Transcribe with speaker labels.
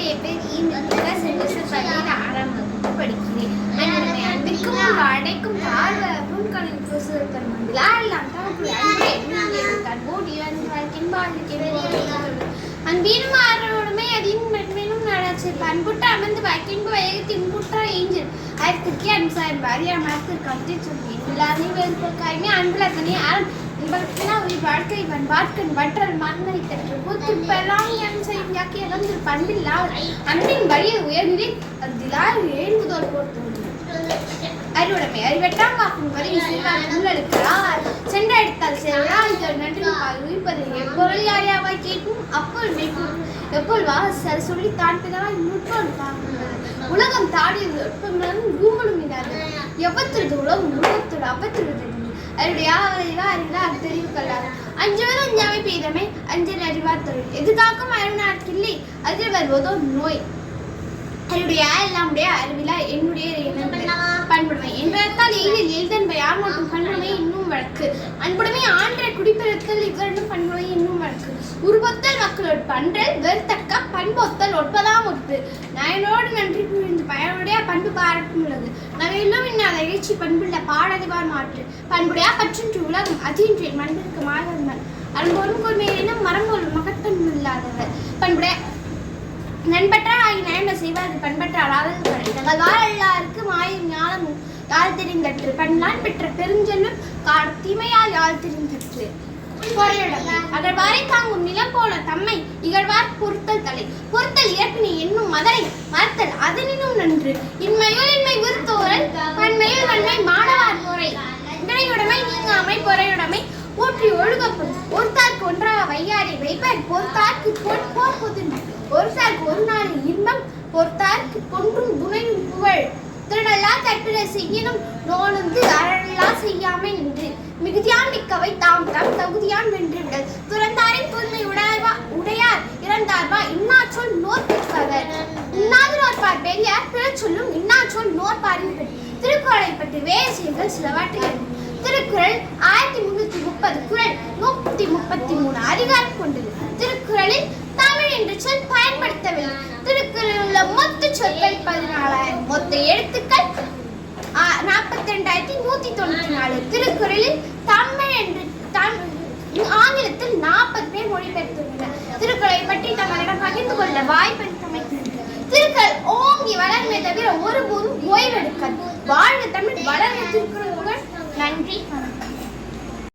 Speaker 1: என்னுடைய பேர் ஈந்திரா செல்வசர் பள்ளியில் 6ஆம் வகுப்பு படிக்கிறேன். என்னுடைய அன்பிற்கும் அடைக்கும் பார்வரும் கணிப்பு சிறுத்தர் மண்டலாம் அன்பீனும் ஆரோடுமே அதின் மென்மேனும் நடாச்சு அன்புட்டு அமர்ந்து வாக்கின்பு வயகத்து இன்புற்றா ஏஞ்சல் அதற்கு அன்சாயம் பாரியா மாஸ்டர் கவிதை சொல்லி எல்லாரையும் வேறுபடுக்காயுமே அன்புல தனி ஆரம் வாழ்க்கை பண்பாட்கண் வற்றல் மண்ணை தற்று கூத்துப்பெல்லாம் என் செய்யும் யாக்கி இழந்து பண்பில்லா அன்பின் வழியை உயர்நிலை அதிலால் ஏழுதோல் போட்டு அறிவுடைமை அறிவெட்டாம் காக்கும் வரை உள்ளெடுக்கிறார் சென்ற எடுத்தால் செவ்வாய் நன்றி உயிர்ப்பது எப்பொருள் யாரையாவாய் கேட்கும் அப்பொருள் மெய்க்கும் எப்பொருள் வாச சொல்லி தாண்டினால் நுட்பம் தாங்குகிறது உலகம் தாடியது நுட்பங்களும் ரூமலும் இடாது எவ்வத்திற்கு உலகம் உலகத்தோடு அபத்திருந்தது அறிவார் தெரிவு கொள்ளாது அஞ்சுவது அஞ்சாமை பெய்தமை அஞ்சல் அறிவார் தொழில் எதுக்காக்கும் அருணாட்கில்லை அதில் வருவதோ நோய் என்னுடைய எல்லாமுடைய அறிவிலா என்னுடைய பண்புடைமை என்பதால் எயிலில் எழுதன்பை யார் மட்டும் பண்புடைமை இன்னும் வழக்கு அன்புடைமை ஆண்ட குடிப்பிறத்தல் இவரண்டும் பண்புடைமை இன்னும் வழக்கு உருவத்தல் மக்களோடு பன்றல் வெறுத்தக்க பண்பொத்தல் ஒற்பதாம் ஒத்து நயனோடு நன்றி புரிந்து பயனுடைய பண்பு பாராட்டும் உள்ளது நகையிலும் இன்னாத எழுச்சி பண்புள்ள பாடறிவார் மாற்று பண்புடையா பற்றின்றி உலகம் அதின்றி மண்பிற்கு மாறுங்கள் அன்போரும் கூர்மையினும் மரம்போலும் மகப்பண்பு இல்லாதவர் பண்புடைய நண்பற்றால் ஆகி நயம செய்வார்கள் பண்பற்றால் எல்லாருக்கு மாயும் ஞானமும் யாழ் தெரிந்தற்று பண்பான் பெற்ற பெருஞ்செல்லும் தீமையால் யாழ் தெரிந்தற்று அகழ்வாரை தாங்கும் நிலம் போல தம்மை இகழ்வார் பொறுத்தல் தலை பொறுத்தல் இயற்பினை என்னும் மதரை மறுத்தல் அதனினும் நன்று இன்மையுள் இன்மை விருத்தோரல் பன்மையுள் வன்மை மாணவார் பொறை இடையுடைமை நீங்காமை பொறையுடைமை ஊற்றி ஒழுகப்படும் ஒருத்தார்க்கு ஒன்றாக வையாரை வைப்பர் பொறுத்தார்க்கு போர் பொதுமை ஒருத்தார்க்கு ஒரு நாள் இன்பம் பொறுத்தார்க்கு பொன்றும் துணையும் புகழ் திருநல்லா தற்பிட செய்யணும் நோனுந்து அறநல்லா செய்யாமை நின்று மிகுதியான் மிக்கவை தாம் தாம் தகுதியான் வென்றுவிடல் துறந்தாரின் தூய்மை உடையார் இறந்தார்வா இன்னாச்சொல் நோற்பிற்பவர் இன்னாது நோற்பார் பெரியார் பிற சொல்லும் இன்னாச்சொல் நோற்பாரின் பெண் திருக்குறளை பற்றி வேறு செய்திகள் சிலவாற்றுகிறது திருக்குறள் 1330 குறள் 133 அதிகாரம் கொண்டது திருக்குறளில் தமிழ் என்ற சொல் பயன்படுத்தவில்லை திருக்குறளில் உள்ள மொத்த சொற்கள் 14,000 மொத்த எழுத்துக்கள் 42,194 திருக்குறளில் தமிழ் என்று ஆங்கிலத்தில் 40 பேர் மொழிபெயர்த்துள்ளனர் திருக்குறளை பற்றி தங்களிடம் பகிர்ந்து கொள்ள வாய்ப்பளித்தமைக்கு திருக்குறள் ஓங்கி வளர்மை தவிர ஒருபோதும் ஓய்வெடுக்காது வாழ்க தமிழ் வளர்ந்த திருக்குறளுடன் நன்றி.